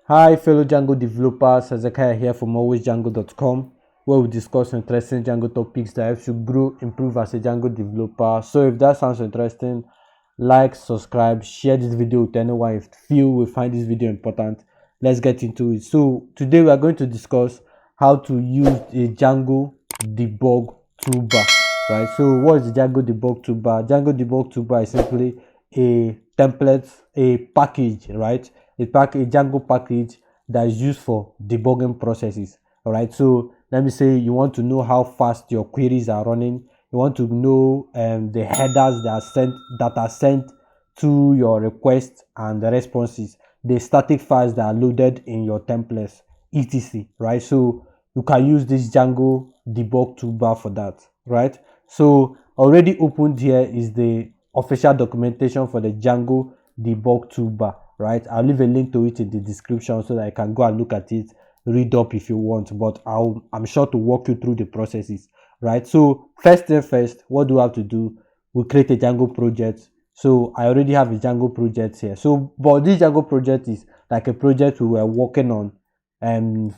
Hi fellow Django developers, Hezekiah here from alwaysdjango.com, where we discuss interesting Django topics that help you grow, improve as a Django developer. So if that sounds interesting, like, subscribe, share this video with anyone if you will find this video important. Let's get into it. So today we are going to discuss how to use a Django Debug Toolbar, right? So what is the Django Debug Toolbar? Django Debug Toolbar is simply a template, a package, right? A Django package that is used for debugging processes. All right. So let me say you want to know how fast your queries are running. You want to know the headers that are sent to your requests and the responses, the static files that are loaded in your templates, etc. Right. So you can use this Django debug toolbar for that. Right. So already opened here is the official documentation for the Django debug toolbar. Right, I'll leave a link to it in the description so that I can go and look at it, read up if you want, but I'm sure to walk you through the processes. Right, so first thing first, what do I have to do? We create a Django project. So I already have a Django project here. So but this Django project is like a project we were working on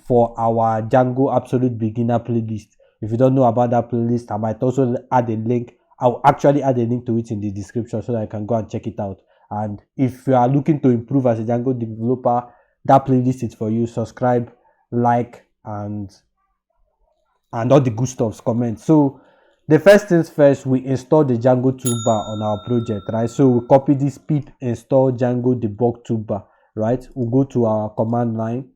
for our Django Absolute Beginner playlist. If you don't know about that playlist, I might also add a link. I'll actually add a link to it in the description so that I can go and check it out. And if you are looking to improve as a Django developer, that playlist is for you. Subscribe, like, and all the good stuffs. Comment. So the first things first, we install the Django toolbar on our project, right? So we copy this pip install Django debug toolbar, right? We'll go to our command line.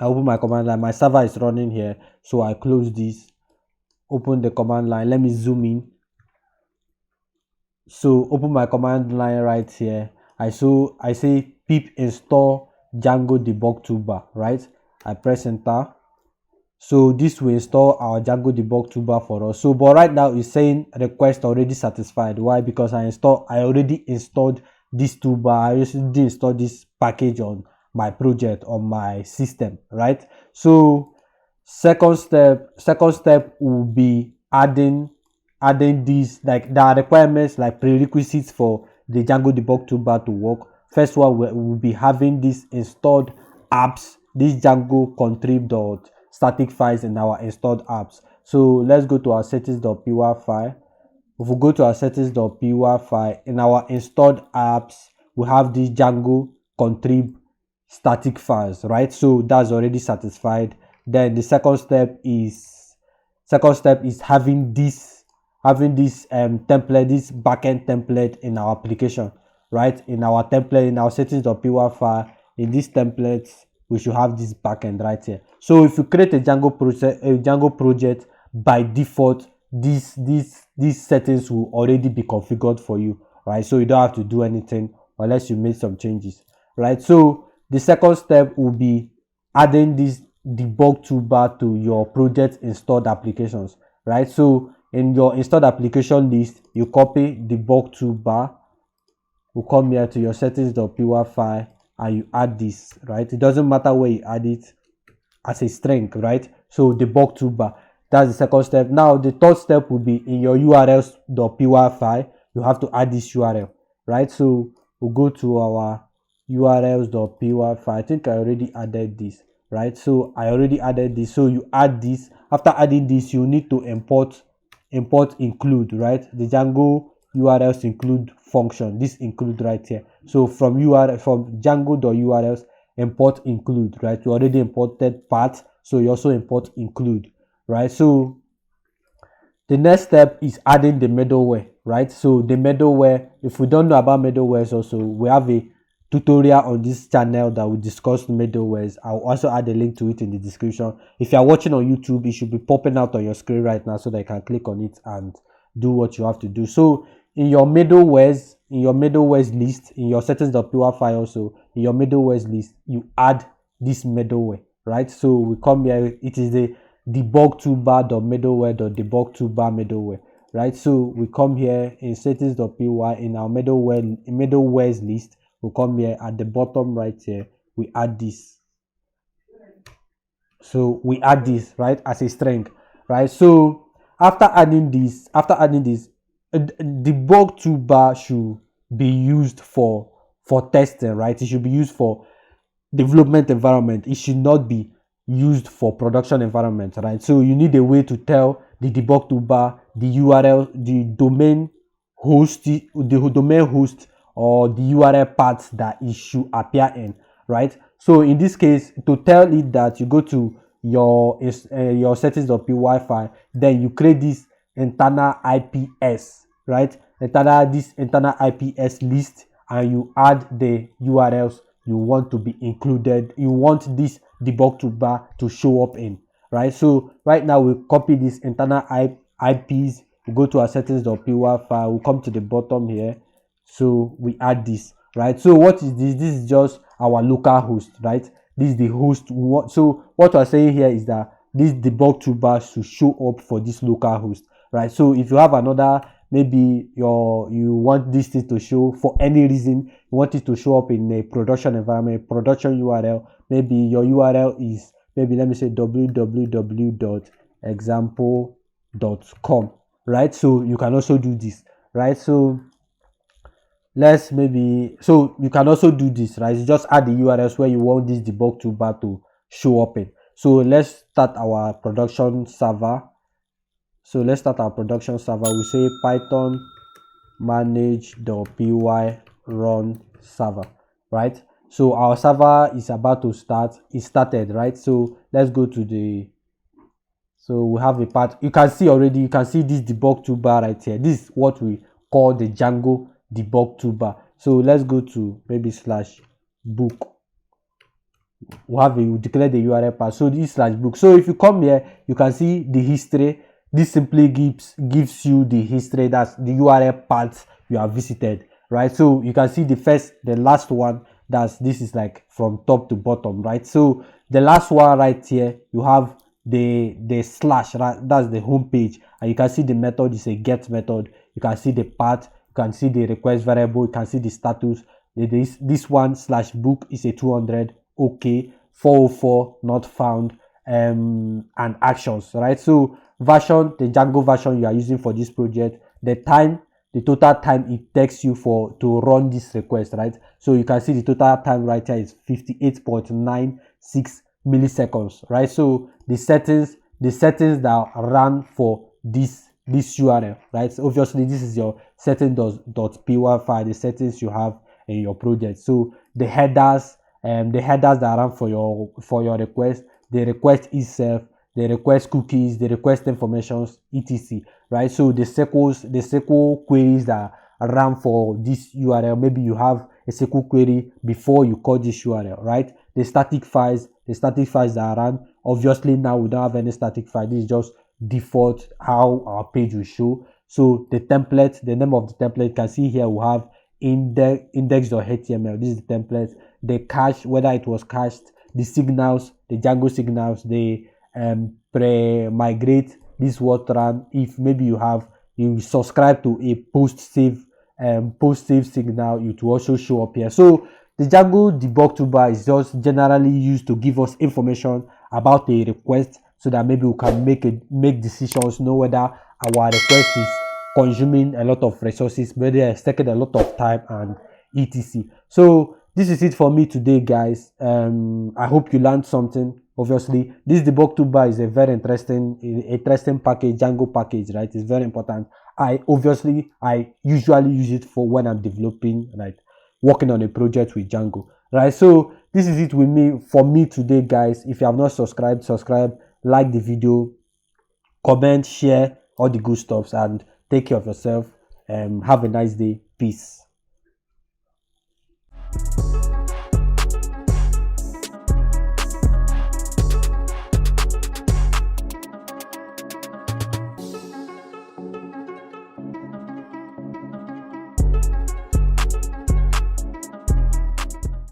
I open my command line. My server is running here, so I close this. Open the command line. Let me zoom in. So open my command line right here. I say pip install Django debug toolbar, right? I press enter. So this will install our Django debug toolbar for us. So but right now it's saying request already satisfied. Why? Because I already installed this toolbar. I already installed this package on my project, on my system, right? So second step will be adding these, like there are requirements, like prerequisites for the Django debug toolbar to work. First one, will be having this installed apps, this Django contrib.static files in our installed apps. So let's go to our settings.py file. If we go to our settings.py file, in our installed apps, we have this Django contrib static files, right? So that's already satisfied. Then the second step is having this template, this backend template in our application, right? In our template, in our settings.py file, in these templates, we should have this backend right here. So if you create a Django project, by default, these settings will already be configured for you, right? So you don't have to do anything unless you made some changes, right? So the second step will be adding this debug toolbar to your project installed applications, right? So in your installed application list, you copy debug toolbar, you come here to your settings.py file and you add this, right? It doesn't matter where you add it, as a string, right? So debug toolbar, that's the second step. Now the third step will be in your urls.py file, you have to add this URL, right? So we'll go to our urls.py file. I think I already added this, right? So I already added this. So you add this. After adding this, you need to import include, right? The Django urls include function, this include right here. So from Django.urls, import include, right? You already imported path, so you also import include, right? So the next step is adding the middleware, right? So the middleware, if we don't know about middlewares, also we have a tutorial on this channel that we discuss middlewares. I'll also add a link to it in the description. If you are watching on YouTube, it should be popping out on your screen right now so that you can click on it and do what you have to do. So in your middlewares list, in your settings.py file, also in your middlewares list, you add this middleware, right? So we come here, it is the debug toolbar.middleware.debug toolbar middleware, right? So we come here in settings.py, in our middlewares list, we come here at the bottom right here, we add this. So we add this, right, as a string, right? So after adding this, debug toolbar should be used for testing, right? It should be used for development environment, it should not be used for production environment, right? So you need a way to tell the debug toolbar the URL, the domain host, or the URL path that it should appear in, right? So in this case, to tell it that, you go to your settings.py file, then you create this internal IPS, right? This internal IPS list, and you add the URLs you want to be included, you want this debug toolbar to show up in, right? So right now we copy this internal IPs, we go to our settings.py file, we come to the bottom here, so we add this, right? So what is this? This is just our local host, right? This is the host. So what we're saying here is that this debug toolbar should show up for this local host, right? So if you have another, maybe you want this thing to show for any reason, you want it to show up in a production environment, production URL, maybe your URL is, maybe let me say www.example.com, right? So you can also do this, right? So you can also do this, right? You just add the URLs where you want this debug toolbar to show up in. So let's start our production server. We say python manage.py run server, right? So our server is about to start. It started, right? So let's go to so we have a part. You can see this debug toolbar right here. This is what we call the Django Debug Toolbar. So let's go to maybe /book. We declare the URL path. So this /book. So if you come here, you can see the history. This simply gives you the history, that's the URL paths you have visited, right? So you can see the last one, this is like from top to bottom, right? So the last one right here, you have the slash, right? That's the home page, and you can see the method is a get method. You can see the path, you can see the request variable, you can see the status. This one /book is a 200, okay, 404 not found, and actions, right? So version, the Django version you are using for this project, the total time it takes you to run this request, right? So you can see the total time right here is 58.96 milliseconds, right? So the settings that run for this URL, right? So obviously this is your settings.py file, the settings you have in your project. So the headers that run for your request, the request itself, the request cookies, the request informations, etc, right? So the SQL queries that run for this URL, maybe you have a SQL query before you call this URL, right? The static files that run, obviously now we don't have any static file. This is just default how our page will show. So the template, the name of the template, you can see here we have index.html. This is the template. The cache, whether it was cached, the signals, the Django signals, the pre-migrate, this what run. If maybe you subscribe to a post save signal, it will also show up here. So the Django Debug Toolbar is just generally used to give us information about a request, so that maybe we can make decisions, know whether our request is consuming a lot of resources, whether it's taking a lot of time, and etc. So this is it for me today, guys. I hope you learned something. Obviously, this debug toolbar is a very interesting package, Django package, right? It's very important. I usually use it for when I'm developing, like working on a project with Django, right? So this is it for me today, guys. If you have not subscribed, subscribe, like the video, comment, share, all the good stuffs, and take care of yourself. Have a nice day. Peace.